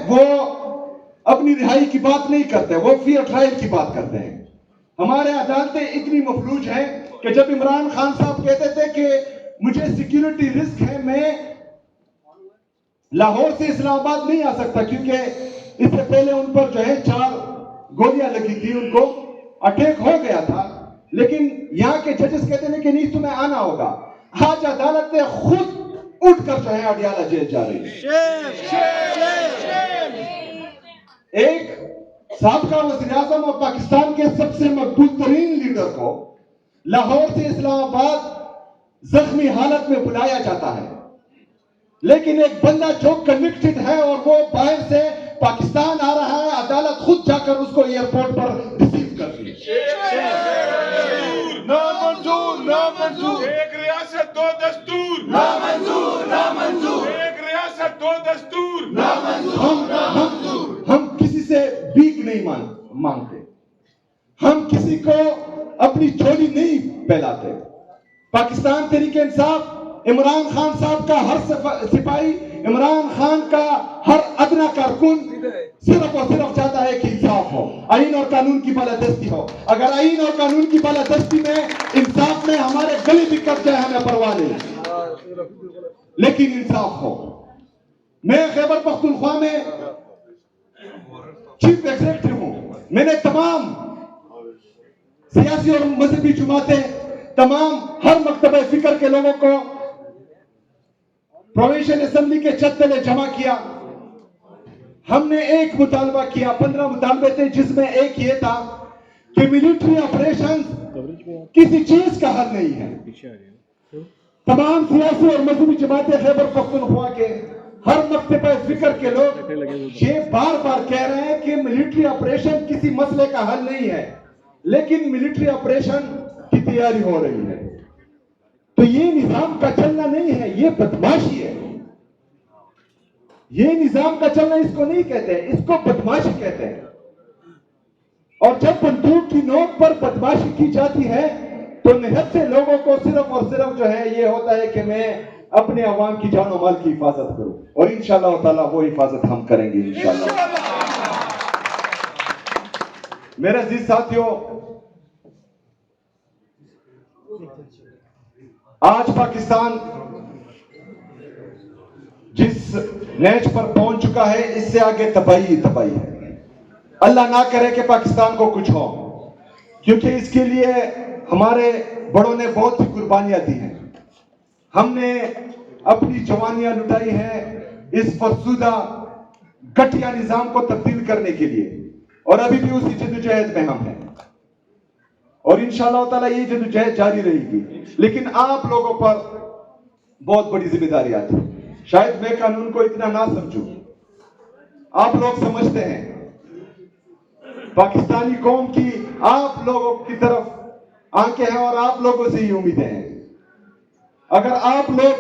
وہ اپنی رہائی کی بات نہیں کرتے, وہ فیئر ٹرائل کی بات کرتے ہیں. ہمارے عدالتیں اتنی مفلوج ہیں کہ جب عمران خان صاحب کہتے تھے کہ مجھے سیکیورٹی رسک ہے, میں لاہور سے اسلام آباد نہیں آ سکتا, کیونکہ اس سے پہلے ان پر جو ہے 4 گولیاں لگی تھی, ان کو اٹیک ہو گیا تھا, لیکن یہاں کے ججز کہتے ہیں کہ نہیں تمہیں آنا ہوگا. آج عدالتیں خود اٹھ کر جو ہے اڈیالہ جیل جا رہی ہے. ایک سابقہ وزیر اعظم اور پاکستان کے سب سے مقبول ترین لیڈر کو لاہور سے اسلام آباد زخمی حالت میں بلایا جاتا ہے, لیکن ایک بندہ جو کنوکٹڈ ہے اور وہ باہر سے پاکستان آ رہا ہے, عدالت خود جا کر اس کو ایئرپورٹ پر ریسیو کرتی ہے. نامنظور نامنظور, ایک ریاست 2 دستور, نامنظور نامنظور, ایک ریاست 2 دستور, نامنظور. ہم کسی سے بھیک نہیں مانگتے, ہم کسی کو اپنی جھولی نہیں پھیلاتے. پاکستان تحریک انصاف عمران خان صاحب کا ہر سپاہی, عمران خان کا ہر ادنا کارکن صرف اور صرف چاہتا ہے کہ انصاف ہو, آئین اور قانون کی بالادستی ہو. اگر آئین اور قانون کی بالادستی میں, انصاف میں ہمارے گلے بھی کٹ جائے ہمیں پرواہ نہیں, لیکن انصاف ہو. میں خیبر پختونخوا میں چیف ایگزیکٹو ہوں. میں نے تمام سیاسی اور مذہبی جماعتیں, تمام ہر مکتبہ فکر کے لوگوں کو پروونشل اسمبلی کے چھت تلے جمع کیا. ہم نے ایک مطالبہ کیا, 15 مطالبے تھے, جس میں ایک یہ تھا کہ ملٹری آپریشن کسی چیز کا حل نہیں ہے. تمام سیاسی اور مذہبی جماعتیں خیبر پختونخوا کے ہر مکتبہ فکر کے لوگ یہ بار بار کہہ رہے ہیں کہ ملٹری آپریشن کسی مسئلے کا حل نہیں ہے, لیکن ملٹری آپریشن کی تیاری ہو رہی ہے. تو یہ نظام کا چلنا نہیں ہے, یہ بدماشی ہے. یہ نظام کا چلنا اس کو نہیں کہتے, اس کو بدماشی کہتے ہیں. اور جب بندوق کی نوک پر بدماشی کی جاتی ہے تو نہایت سے لوگوں کو صرف اور صرف جو ہے یہ ہوتا ہے کہ میں اپنے عوام کی جان و مال کی حفاظت کروں, اور انشاءاللہ تعالیٰ وہ حفاظت ہم کریں گے انشاءاللہ. میرے عزیز ساتھیوں, آج پاکستان جس نیچ پر پہنچ چکا ہے, اس سے آگے تباہی تباہی ہے. اللہ نہ کرے کہ پاکستان کو کچھ ہو, کیونکہ اس کے لیے ہمارے بڑوں نے بہت سی قربانیاں دی ہیں. ہم نے اپنی جوانیاں لٹائی ہیں اس فرسودہ گھٹیا نظام کو تبدیل کرنے کے لیے, اور ابھی بھی اسی جدوجہد میں ہم ہیں, اور انشاءاللہ تعالیٰ یہ جدوجہد جاری رہے گی. لیکن آپ لوگوں پر بہت بڑی ذمہ داری آتی ہے. شاید میں قانون کو اتنا نہ سمجھوں, آپ لوگ سمجھتے ہیں. پاکستانی قوم کی آپ لوگوں کی طرف آنکھیں ہیں اور آپ لوگوں سے ہی امیدیں ہیں. اگر آپ لوگ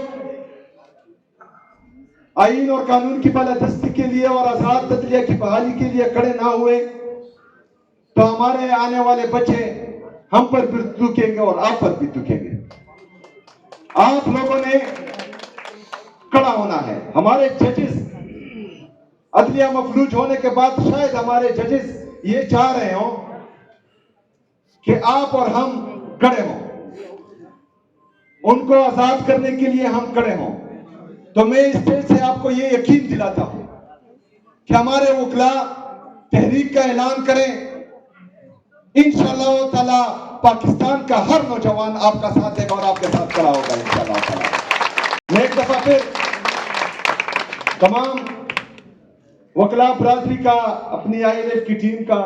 آئین اور قانون کی بالادستی کے لیے اور آزاد تجزیہ کی بحالی کے لیے کھڑے نہ ہوئے تو ہمارے آنے والے بچے ہم پر بھی دکھیں گے اور آپ پر بھی دکھیں گے. آپ لوگوں نے کھڑا ہونا ہے. ہمارے ججز عدلیہ مفلوج ہونے کے بعد شاید ہمارے ججز یہ چاہ رہے ہوں کہ آپ اور ہم کھڑے ہوں, ان کو آزاد کرنے کے لیے ہم کھڑے ہوں. تو میں اس دل سے آپ کو یہ یقین دلاتا ہوں کہ ہمارے وکلاء تحریک کا اعلان کریں, انشاءاللہ تعالی پاکستان کا ہر نوجوان آپ کا ساتھ دے گا اور آپ کے ساتھ کھڑا ہوگا انشاءاللہ تعالی. میں ایک دفعہ پھر تمام وکلاء برادری کا, اپنی ILF کی ٹیم کا,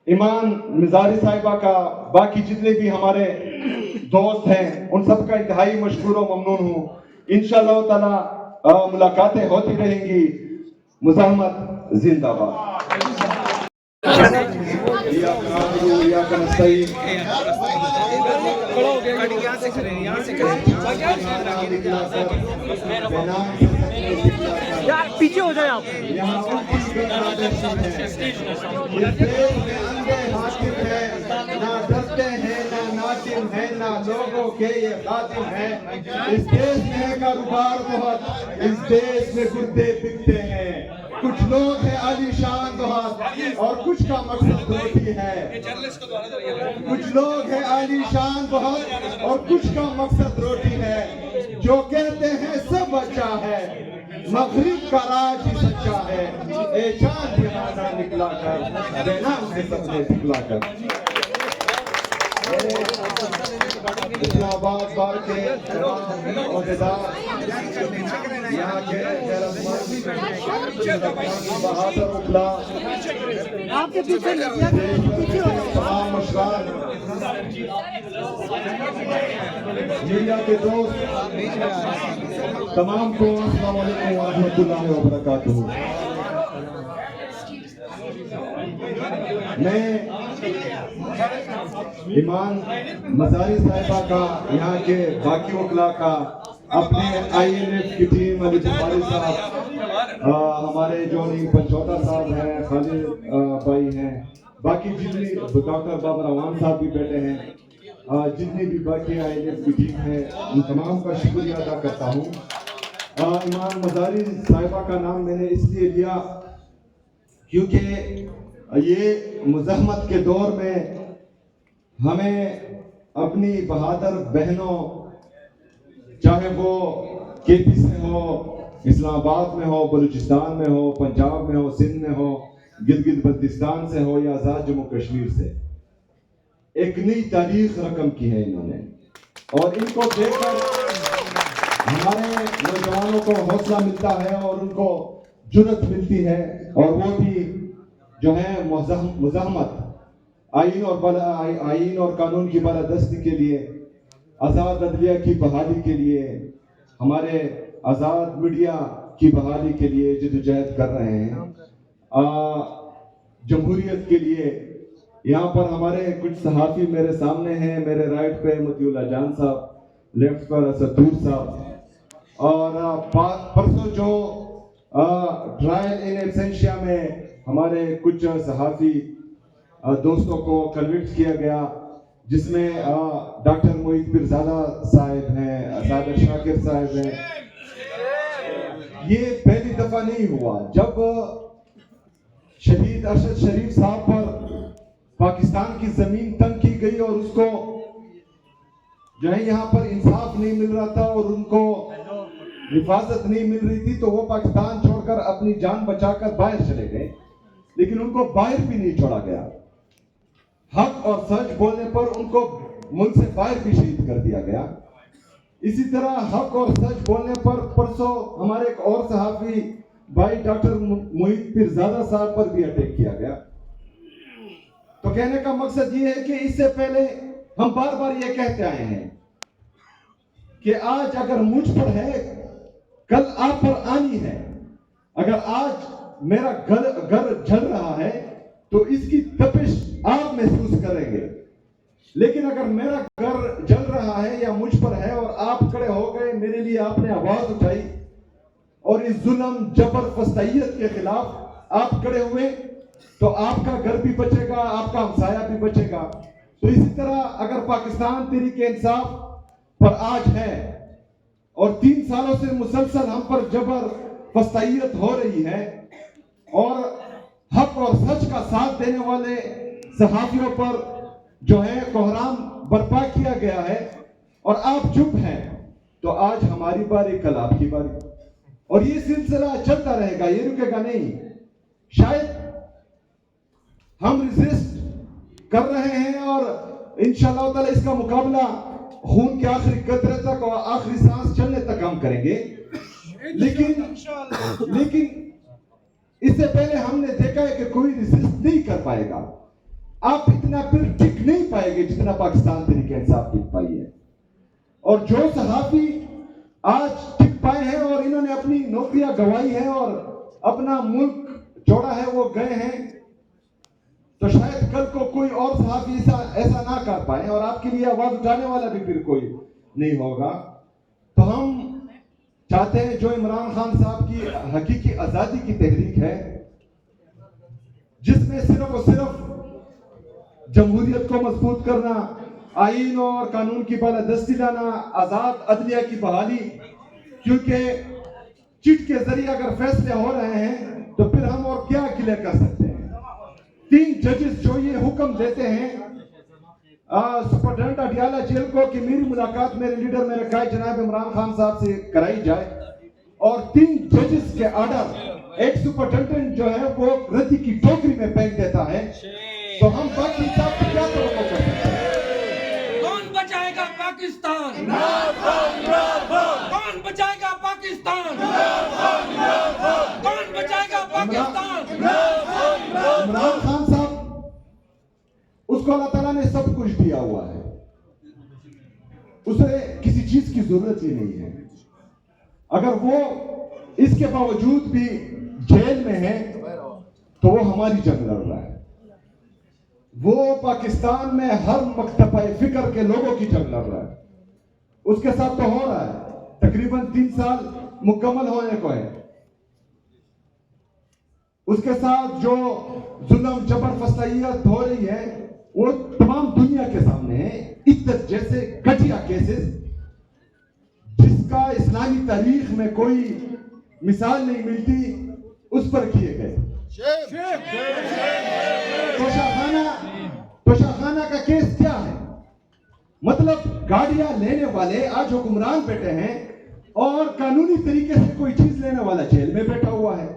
ایمان مزاری صاحبہ کا, باقی جتنے بھی ہمارے دوست ہیں, ان سب کا انتہائی مشکور و ممنون ہوں. انشاءاللہ تعالی ملاقاتیں ہوتی رہیں گی. مزاحمت زندہ باد. پیچھے ہو جائے آپ. نہ ڈرتے ہیں نہ ناطم ہیں نہ لوگوں کے یہ خاتم ہیں. اس دیش میں کاروبار بہت, اس دیش میں گردے بکتے ہیں. کچھ لوگ ہیں عالی شان بہت اور کچھ کا مقصد روٹی ہے. کچھ لوگ ہیں عالی شان بہت اور کچھ کا مقصد روٹی ہے. جو کہتے ہیں سب اچھا ہے مغرب کا راج ہی سچا ہے. اے چاند یہاں نہ نکلا کر دینا اسے سب نے دکھلا کر. اسلام آباد بار کے تمام عہدیدار یہاں کے غیرت مند بہادر اطلاع تمام مشران میڈیا کے دوست تمام کو السلام علیکم ورحمۃ اللہ وبرکاتہ. میں ایمان مزاری صاحبہ کا یہاں کے باقی وکلاء کا اپنے INF کی ٹیم علی بخاری صاحب ہمارے جو پنچوتا صاحب ہیں خالد بھائی ہیں باقی جتنی ڈاکٹر بابر روان صاحب بھی بیٹھے ہیں جتنی بھی باقی INF کی ٹیم ہے ان تمام کا شکریہ ادا کرتا ہوں. ایمان مزاری صاحبہ کا نام میں نے اس لیے لیا کیونکہ یہ مزاحمت کے دور میں ہمیں اپنی بہادر بہنوں چاہے وہ KP سے ہو اسلام آباد میں ہو بلوچستان میں ہو پنجاب میں ہو سندھ میں ہو گلگت بلتستان سے ہو یا آزاد جموں کشمیر سے ایک نئی تاریخ رقم کی ہے انہوں نے اور ان کو دیکھ کر ہمارے نوجوانوں کو حوصلہ ملتا ہے اور ان کو جرأت ملتی ہے اور وہ بھی جو ہے مزاحمت آئین اور قانون کی بالادستی کے لیے آزاد عدلیہ کی بحالی کے لیے ہمارے آزاد میڈیا کی بحالی کے لیے جدوجہد کر رہے ہیں. جمہوریت کے لیے یہاں پر ہمارے کچھ صحافی میرے سامنے ہیں. میرے رائٹ پہ مطیع اللہ جان صاحب لیفٹ پر اسد طور صاحب اور پرسوں جو ٹرائل ان ایبسینشیا میں ہمارے کچھ صحافی دوستوں کو کنوکٹ کیا گیا جس میں ڈاکٹر محیط پیرزادہ صاحب ہیں صادق شاکر صاحب ہیں. یہ پہلی دفعہ نہیں ہوا جب شہید ارشد شریف صاحب پر پاکستان کی زمین تنگ کی گئی اور اس کو جو ہے یہاں پر انصاف نہیں مل رہا تھا اور ان کو حفاظت نہیں مل رہی تھی تو وہ پاکستان چھوڑ کر اپنی جان بچا کر باہر چلے گئے لیکن ان کو باہر بھی نہیں چھوڑا گیا. حق اور سچ بولنے پر ان کو ملک سے باہر بھی شہید کر دیا گیا. اسی طرح حق اور سچ بولنے پر پرسوں ہمارے ایک اور صحافی بھائی ڈاکٹر محیط پیرزادہ صاحب پر بھی اٹیک کیا گیا. تو کہنے کا مقصد یہ ہے کہ اس سے پہلے ہم بار بار یہ کہتے آئے ہیں کہ آج اگر مجھ پر ہے کل آپ پر آنی ہے. اگر آج میرا گھر جل رہا ہے تو اس کی تپش آپ محسوس کریں گے لیکن اگر میرا گھر جل رہا ہے یا مجھ پر ہے اور آپ کھڑے ہو گئے میرے لیے آپ نے آواز اٹھائی اور اس ظلم جبر فسطائیت کے خلاف آپ کھڑے ہوئے تو آپ کا گھر بھی بچے گا آپ کا ہمسایہ بھی بچے گا. تو اسی طرح اگر پاکستان تحریک انصاف پر آج ہے اور 3 سالوں سے مسلسل ہم پر جبر فسطائیت ہو رہی ہے اور حق اور سچ کا ساتھ دینے والے صحافیوں پر جو ہے کوحرام برپا کیا گیا ہے اور آپ چپ ہیں تو آج ہماری باری کل آپ کی باری اور یہ سلسلہ چلتا رہے گا یہ رکے گا نہیں. شاید ہم ریزسٹ کر رہے ہیں اور انشاءاللہ تعالی اس کا مقابلہ خون کے آخری قطرے تک اور آخری سانس چلنے تک ہم کریں گے لیکن اس سے پہلے ہم نے دیکھا ہے کہ کوئی ریزسٹ نہیں کر پائے گا. آپ اتنا پھر ٹک نہیں پائے گے جتنا پاکستان تحریک انصاف ٹک پائی ہے اور جو صحافی آج ٹک پائے ہیں اور انہوں نے اپنی نوکریاں گنوائی ہیں اور اپنا ملک چھوڑا ہے وہ گئے ہیں تو شاید کل کو کوئی اور صحافی ایسا نہ کر پائے اور آپ کے لیے آواز اٹھانے والا بھی پھر کوئی نہیں ہوگا. تو ہم چاہتے ہیں جو عمران خان صاحب کی حقیقی آزادی کی تحریک ہے جس میں صرف اور صرف جمہوریت کو مضبوط کرنا آئین اور قانون کی بالادستی لانا آزاد عدلیہ کی بحالی کیونکہ چٹ کے ذریعے اگر فیصلے ہو رہے ہیں تو پھر کلیئر کر سکتے ہیں. 3 ججز جو یہ حکم دیتے ہیں سپرڈنٹ اڈیالہ جیل کو کہ میری ملاقات میرے لیڈر میرے قائد جناب عمران خان صاحب سے کرائی جائے, اور 3 ججز کے آرڈر ایک سپرڈنٹنٹ جو ہے وہ ردی کی ٹوکری میں پھینک دیتا ہے, تو ہم باقی صاحب سے کیا توقع کر سکتے ہیں؟ کون بچائے گا پاکستان؟ کون بچائے گا پاکستان؟ کون بچائے گا پاکستان؟ عمران خان صاحب, اس کو اللہ تعالیٰ نے سب کچھ دیا ہوا ہے, اسے کسی چیز کی ضرورت ہی نہیں ہے. اگر وہ اس کے باوجود بھی جیل میں ہے تو وہ ہماری جنگ لڑ رہا ہے. وہ پاکستان میں ہر مکتبہ فکر کے لوگوں کی جنگ لڑ رہا ہے. اس کے ساتھ تو ہو رہا ہے, تقریباً 3 سال مکمل ہونے کو ہے. اس کے ساتھ جو ظلم جبر فسائیت ہو رہی ہے وہ تمام دنیا کے سامنے ہے. عدت جیسے گھٹیا کیسز جس کا اسلامی تاریخ میں کوئی مثال نہیں ملتی اس پر کیے گئے. توشہ خانہ کا کیس کیا ہے؟ مطلب گاڑیاں لینے والے آج حکمران بیٹھے ہیں اور قانونی طریقے سے کوئی چیز لینے والا جیل میں بیٹھا ہوا ہے.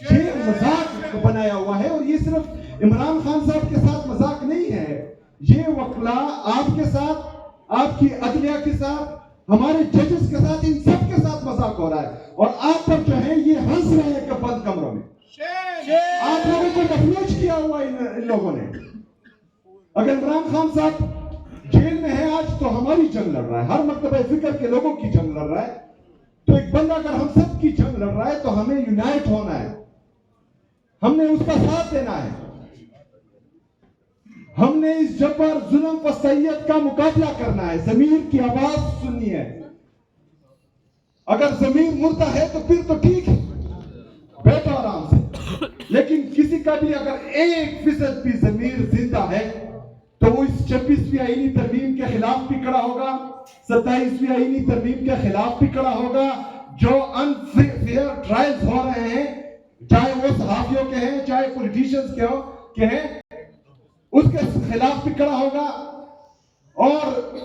یہ مذاق بنایا ہوا ہے, اور یہ صرف عمران خان صاحب کے ساتھ مذاق نہیں ہے, یہ وکلا آپ کے ساتھ, آپ کی عدلیہ کے ساتھ, ہمارے ججز کے ساتھ, ان سب کے ساتھ مذاق ہو رہا ہے. اور آپ پر جو ہے یہ ہنس رہے ہیں کہ بند کمروں میں آپ لوگوں کو مفلوج کیا ہوا ان لوگوں نے. اگر عمران خان صاحب جیل میں ہے آج تو ہماری جنگ لڑ رہا ہے, ہر مکتبہ فکر کے لوگوں کی جنگ لڑ رہا ہے. تو ایک بندہ اگر ہم سب کی جنگ لڑ رہا ہے تو ہمیں یونائٹ ہونا ہے, ہم نے اس کا ساتھ دینا ہے. ہم نے اس جبر ظلم فسائیت کا مقابلہ کرنا ہے, ضمیر کی آواز سننی ہے. اگر ضمیر مردہ ہے تو پھر تو ٹھیک ہے, بیٹھو آرام سے, لیکن کسی کا بھی اگر 1% بھی ضمیر زندہ ہے تو وہ اس 26ویں آئینی ترمیم کے خلاف بھی کھڑا ہوگا, 27ویں آئینی ترمیم کے خلاف بھی کھڑا ہوگا. جو انفیئر ٹرائلز ہو رہے ہیں, چاہے وہ صحافیوں کے ہیں چاہے پولیٹیشنز کے ہیں, اس کے خلاف بھی کھڑا ہوگا. اور